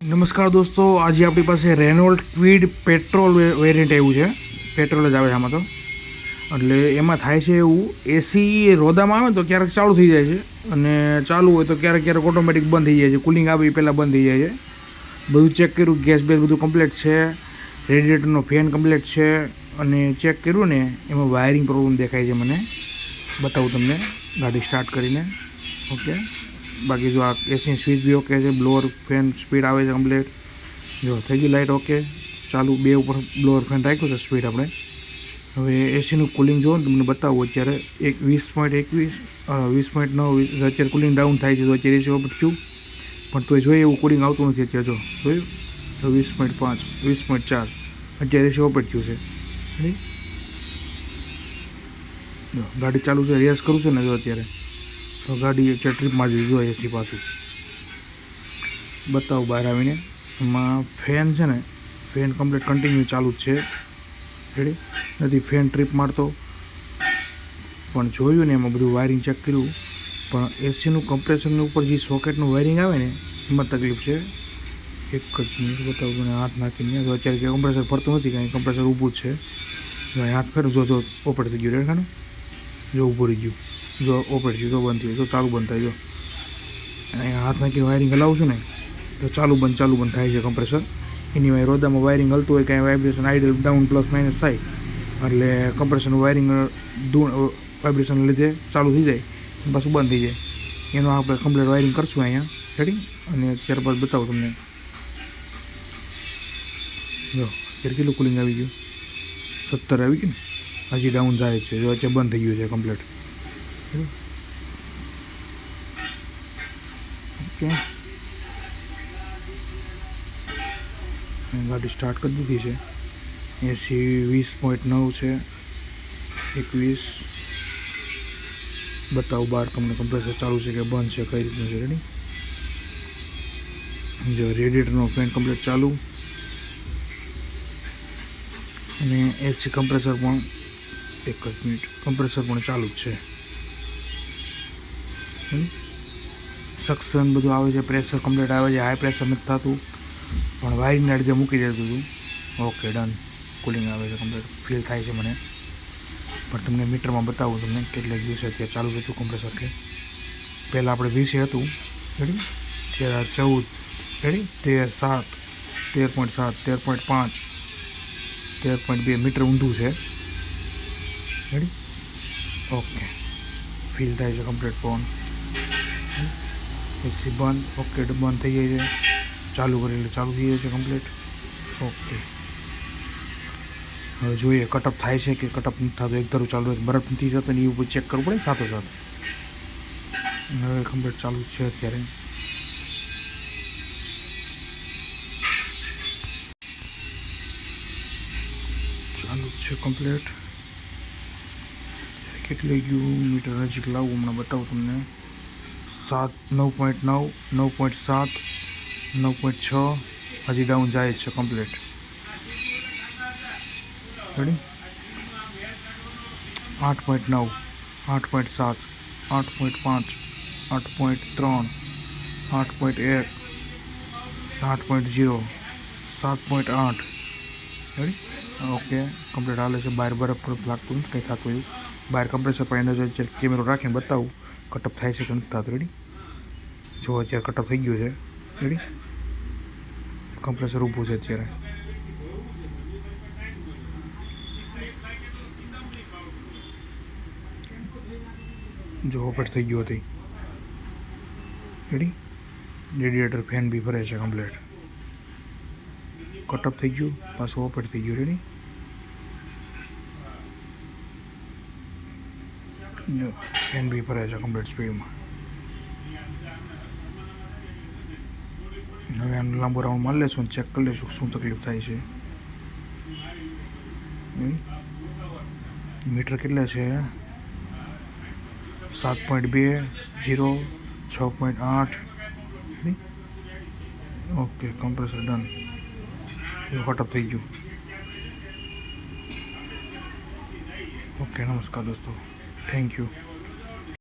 નમસ્કાર દોસ્તો, આજે આપણી પાસે રેનોલ્ટ ક્વિડ પેટ્રોલ વેરિયન્ટ આવ્યું છે. પેટ્રોલ જ આવે છે આમાં તો. એટલે એમાં થાય છે એવું, એસી રોદામાં આવે તો ક્યારેક ચાલુ થઈ જાય છે અને ચાલુ હોય તો ક્યારેક ઓટોમેટિક બંધ થઈ જાય છે. કુલિંગ આવે એ પહેલાં બંધ થઈ જાય છે. બધું ચેક કર્યું, ગેસ બેસ બધું કમ્પ્લીટ છે, રેડિએટરનો ફેન કમ્પ્લીટ છે અને ચેક કર્યું ને એમાં વાયરિંગ પ્રોબ્લેમ દેખાય છે. મને બતાવું તમને ગાડી સ્ટાર્ટ કરીને. ઓકે, બાકી જો આ એસી સ્વિચ બી ઓકે છે, બ્લોઅર ફેન સ્પીડ આવે છે કમ્પ્લીટ. જો થઈ ગઈ લાઇટ ઓકે ચાલુ, બે ઉપર બ્લોઅર ફેન રાખ્યું છે સ્પીડ આપણે. હવે એસીનું કુલિંગ જોવો ને તમને બતાવું. અત્યારે 20.21 20.9 અત્યારે કુલિંગ ડાઉન થાય છે. તો અત્યારે એસી ઓપન થયું પણ તોય જોઈએ એવું કુલિંગ આવતું નથી. અત્યારે જો જોયું તો 20.5 20.4 અત્યારે એસી ઓપન થયું છે. જો ગાડી ચાલુ છે, રેસ કરું છું ને જો અત્યારે તો ગાડી અત્યારે ટ્રીપ મારી જો એસી પાછું બતાવું બહાર આવીને. એમાં ફેન છે ને, ફેન કમ્પ્લીટ કન્ટિન્યુ ચાલુ જ છે. રેડી નથી ફેન ટ્રીપ મારતો. પણ જોયું ને એમાં બધું વાયરિંગ ચેક કર્યું પણ એસીનું કમ્પ્રેસરની ઉપર જે સોકેટનું વાયરિંગ આવે ને એમાં તકલીફ છે. એક જ મિનિટ બતાવું મને હાથ નાખીને. તો અત્યારે કે કમ્પ્રેસર ફરતું નથી, કાંઈ કમ્પ્રેસર ઊભું જ છે. જો હાથ ફેર જો ઓપરેટ થઈ ગયું રેખાનું, જો ઊભું રહી ગયું, જો ઓપરેટ થયું, જો બંધ થયું, જો ચાલુ બંધ થાય. જો અહીંયા હાથ નાખીને વાયરિંગ હલાવું છું ને તો ચાલુ બંધ થાય છે કમ્પ્રેસર. એની વાય રોદામાં વાયરિંગ હલતું હોય, કાંઈ vibration idle down plus minus થાય એટલે કમ્પ્રેસરનું વાયરિંગ વાઇબ્રેશનને લીધે ચાલુ થઈ જાય પાછું બંધ થઈ જાય. એનું આપણે કમ્પ્લીટ વાયરિંગ કરશું અહીંયા રેડી. અને ત્યારબાદ બતાવું તમને. જો અત્યારે કેટલું કુલિંગ આવી ગયું, 70 આવી ગયું ને, હજી ડાઉન જાય છે. જો અત્યારે બંધ થઈ ગયું છે કમ્પ્લીટ. ઓકે, ગાડી સ્ટાર્ટ કરી દીધી છે. એસી 20.9 છે, 21 બતાવું બહાર તમને કમ્પ્રેસર ચાલુ છે કે બંધ છે, કઈ રીતનું છે. રેડી જો રેડિએટરનો ફેન કમ્પ્લીટ ચાલુ અને એસી કમ્પ્રેસર પણ એક જ મિનિટ કમ્પ્રેસર પણ ચાલુ જ છે. સક્શન બધું આવે છે, પ્રેશર કમ્પ્લીટ આવે છે, હાઈ પ્રેશર નથી થતું પણ વાયરિંગના લીધે મૂકી દેતું હતું. ઓકે ડન, કુલિંગ આવે છે કમ્પ્લીટ, ફીલ થાય છે મને. પણ તમને મીટરમાં બતાવું તમને કેટલા દિવસે અત્યારે ચાલુ હતું કમ્પ્રેસર. કે પહેલાં આપણે 20 હતું રેડી, ત્યારે 14 રેડી, 13.7 13.5 13.2 મીટર ઊંધું છે રેડી. ઓકે, ફીલ થાય છે કમ્પ્લીટ પવન. એસી બંધ, ઓકે બંધ થઈ જાય છે. ચાલુ કરી એટલે ચાલુ થઈ જાય છે કમ્પ્લીટ. ઓકે, હવે જોઈએ કટઅપ થાય છે કે કટઅપ નથી થતો. એક ધારું ચાલુ હોય બરફ નથી જતો ને એ ઉપર ચેક કરવું પડે સાથો સાથ. હવે કમ્પ્લીટ ચાલુ છે અત્યારે. ચાલુ છે કમ્પ્લીટ. કેટલી ગયું મીટર નજીક લાવું હમણાં બતાવું તમને. 9.9 9.7 9.6 હજી ડાઉન જાય છે complete. Ready 8.9 8.7 8.5 8.3 8.1 8.0 7.8 ready. Okay, complete હાલે છે. બહાર બરફ પર લાગતું નથી કંઈ થતું એવું. બહાર કમ્પ્રેસર પર એનો જો કેમેરો રાખીને બતાવું કટઅપ થાય છે કે નથી થતું. રેડી જો અત્યારે કટઅપ થઈ ગયું છે. રેડી કમ્પ્રેસર ઊભું છે અત્યારે. જો ઓપરેટ થઈ ગયું હતી રેડી. રેડિએટર ફેન બી ફરે છે કમ્પ્લીટ. કટઅપ થઈ ગયું પાછું ઓપરેટ થઈ ગયું. રેડી ફેન બી ફરે છે કમ્પ્લીટ સ્પીડમાં. હવે આનું લાંબો રાઉન્ડ મારી લેશું, ચેક કરી લઈશું શું તકલીફ થાય છે. મીટર કેટલા છે? 7.2 0 6.8. Okay, compressor done. કટઅપ થઈ ગયું. ઓકે, નમસ્કાર દોસ્તો, થેન્ક યુ.